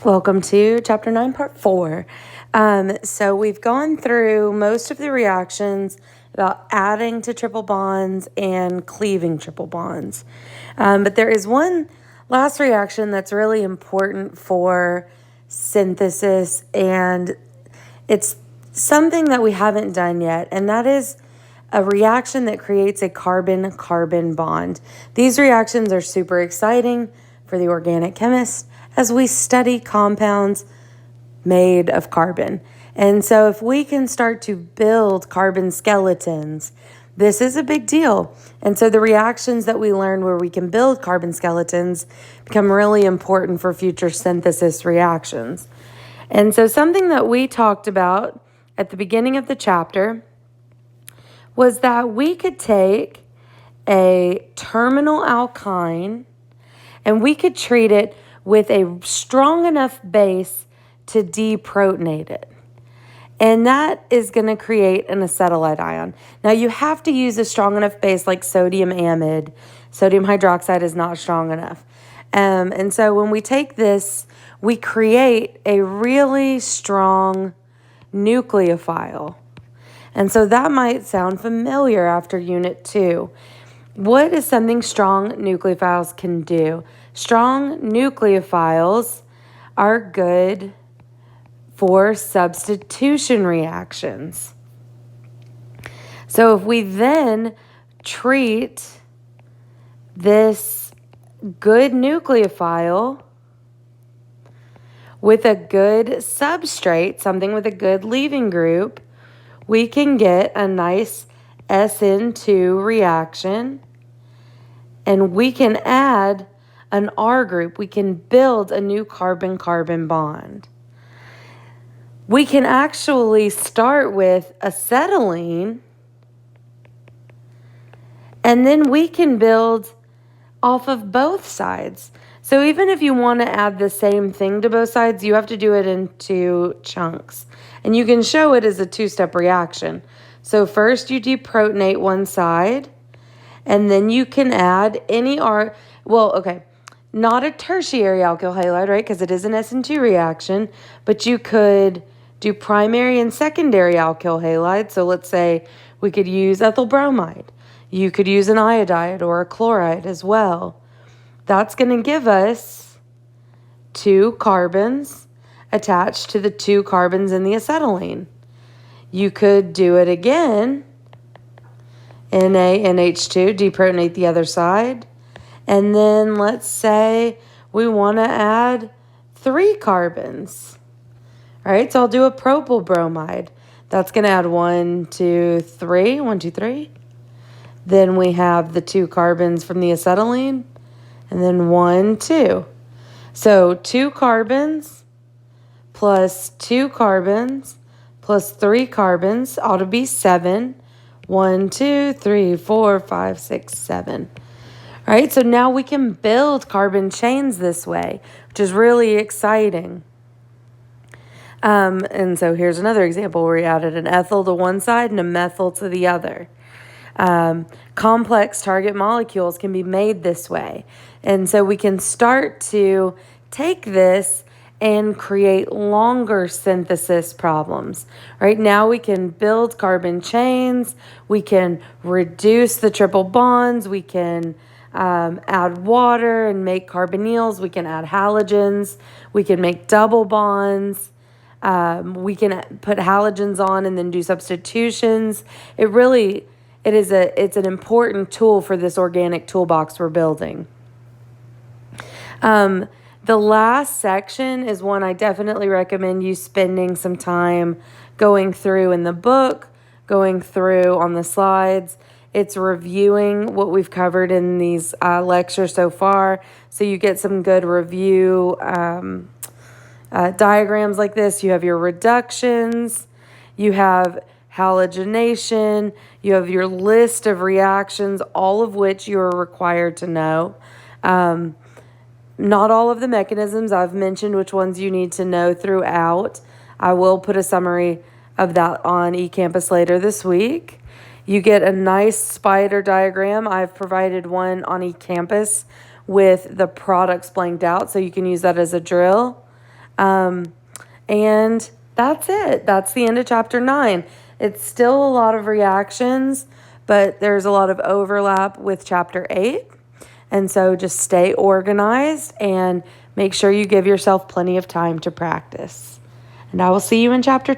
Welcome to Chapter 9, Part 4. So we've gone through most of the reactions about adding to triple bonds and cleaving triple bonds. But there is one last reaction that's really important for synthesis, and it's something that we haven't done yet, and that is a reaction that creates a carbon-carbon bond. These reactions are super exciting for the organic chemist as we study compounds made of carbon. And so if we can start to build carbon skeletons, this is a big deal. And so the reactions that we learn where we can build carbon skeletons become really important for future synthesis reactions. And so something that we talked about at the beginning of the chapter was that we could take a terminal alkyne and we could treat it with a strong enough base to deprotonate it. And that is going to create an acetylide ion. Now, you have to use a strong enough base like sodium amide. Sodium hydroxide is not strong enough. And so when we take this, we create a really strong nucleophile. And so that might sound familiar after Unit 2. What is something strong nucleophiles can do? Strong nucleophiles are good for substitution reactions. So if we then treat this good nucleophile with a good substrate, something with a good leaving group, we can get a nice SN2 reaction, and we can add an R group. We can build a new carbon-carbon bond. We can actually start with acetylene, and then we can build off of both sides. So even if you want to add the same thing to both sides, you have to do it in two chunks. And you can show it as a two-step reaction. So first you deprotonate one side, and then you can add any R. Well, okay, not a tertiary alkyl halide, right? Because it is an SN2 reaction, but you could do primary and secondary alkyl halide. So let's say we could use ethyl bromide. You could use an iodide or a chloride as well. That's going to give us two carbons attached to the two carbons in the acetylene. You could do it again, NaNH2, deprotonate the other side. And then let's say we want to add 3 carbons. All right, so I'll do a propyl bromide. That's going to add 1, 2, 3. 1, 2, 3. Then we have the 2 carbons from the acetylene. And then 1, 2. So 2 carbons plus 2 carbons plus 3 carbons ought to be 7. 1, 2, 3, 4, 5, 6, 7. All right, so now we can build carbon chains this way, which is really exciting. And so here's another example where we added an ethyl to one side and a methyl to the other. Complex target molecules can be made this way. And so we can start to take this and create longer synthesis problems. Right now we can build carbon chains, we can reduce the triple bonds, we can add water and make carbonyls, we can add halogens, we can make double bonds, we can put halogens on and then do substitutions. It's an important tool for this organic toolbox we're building. The last section is one I definitely recommend you spending some time going through in the book, going through on the slides. It's reviewing what we've covered in these lectures so far, so you get some good review diagrams like this. You have your reductions, you have halogenation, you have your list of reactions, all of which you're required to know. Not all of the mechanisms. I've mentioned which ones you need to know throughout. I will put a summary of that on eCampus later this week. You get a nice spider diagram. I've provided one on eCampus with the products blanked out, so you can use that as a drill. And that's it. That's the end of chapter 9. It's still a lot of reactions, but there's a lot of overlap with chapter 8. And so just stay organized and make sure you give yourself plenty of time to practice. And I will see you in chapter